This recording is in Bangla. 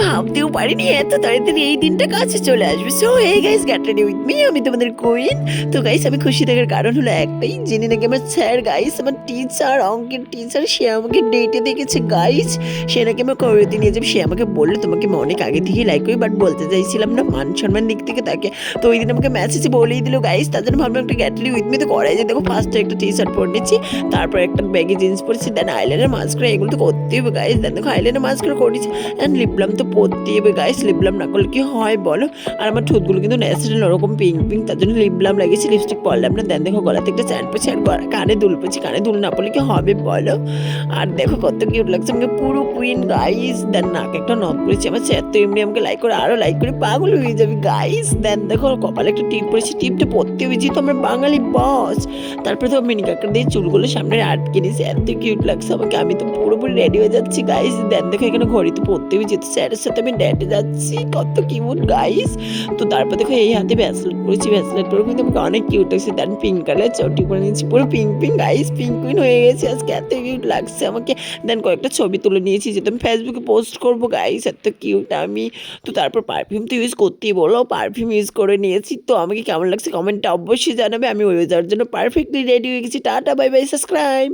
ভাবতেও পারিনি এত তাড়াতাড়ি এই দিনটা কাছে চলে আসবে। So hey guys, get ready with me. আমি তোমাদের কুইন। তো গাইস, আমি খুশি থাকার কারণ হলো একটাই, জেনে নাকি আমার স্যার গাইস, আমার টিচার, অঙ্কের টিচার, সে আমাকে ডেটে দেখেছে গাইস। সে নাকি আমার কবিরতে নিয়ে যাবে। সে আমাকে বললো তোমাকে আমি অনেক আগে থেকেই লাইক করি, বাট বলতে চাইছিলাম না মান সম্মান দিক থেকে তাকে। তো ওই দিন আমাকে মেসেজে বলেই দিল গাইস। তার জন্য ভাবলাম একটা গেট রেডি উইথ মি তো করাই যায়। দেখো, ফার্স্টে একটা টি শার্ট পরে নিচ্ছি, তারপর একটা ব্যাগি জিন্স পরেছি, দেন আইলাইনার মাস্কারা, এগুলো তো করতেই হবে গাইস। দেন দেখো আইলাইনার মাস্কারা করেছি, অ্যান্ড লিপ বাম তো পরতেই হবে গাইস। লিপ বাম না করলে কি হয় বলো? আর আমার ঠোঁটগুলো কিন্তু ন্যাচারাল ওরকম পিঙ্ক পিঙ্ক, তার জন্য লিপ বাম লাগিয়েছি, লিপস্টিক পরলাম না। দেন দেখো গলাতে একটা স্ট্যান্ড পড়ছি, আর কানে দুল পড়ছি। কানে দুল না পড়লে কি হবে বলো? আর দেখো কত কিউট লাগছে আমাকে, পুরো কুইন গাইস। দেন নাকে একটা নখ করেছি। আমার স্যার তো এমনি আমাকে লাইক করে, আরো লাইক করে পাগল হয়ে যাবে গাইস। দেন দেখো কপালে একটা টিপ পরেছি, টিপটা পরতে হবে যেহেতু আমার বাঙালি বস। তারপরে তো মিনি কাকার দিয়ে চুলগুলো সামনে আটকে নিয়েছি, এত কিউট লাগছে আমাকে। আমি তো পুরোপুরি রেডি হয়ে যাচ্ছি গাইস। দেন দেখো এখানে ঘড়ি তো পরতে হবে যেহেতু স্যারের সাথে আমি ডেটে যাচ্ছি, কত কিউট গাইস। তো তারপর দেখো এই হাতে ব্যাসলেট পরেছি, ব্যাসলেট পরে কিন্তু আমাকে অনেক কিউট লাগছে। দেন পিঙ্ক কালার চটি পরে নিয়েছি, পুরো pink pink guys, pink queen হয়ে গেছে আজকে, এত কিউট লাগছে আমাকে। দেন কয়েকটা ছবি তুলে নিয়েছি যেহেতু আমি ফেসবুকে পোস্ট করবো গাইস, এত কিউট আমি। তো তারপর পারফিউম তো ইউজ করতেই বলো, পারফিউম ইউজ করে নিয়েছি। তো আমাকে কেমন লাগছে কমেন্টে অবশ্যই জানাবে। আমি ওই যাওয়ার জন্য পারফেক্টলি রেডি হয়ে গেছি। Tata, bye bye, subscribe.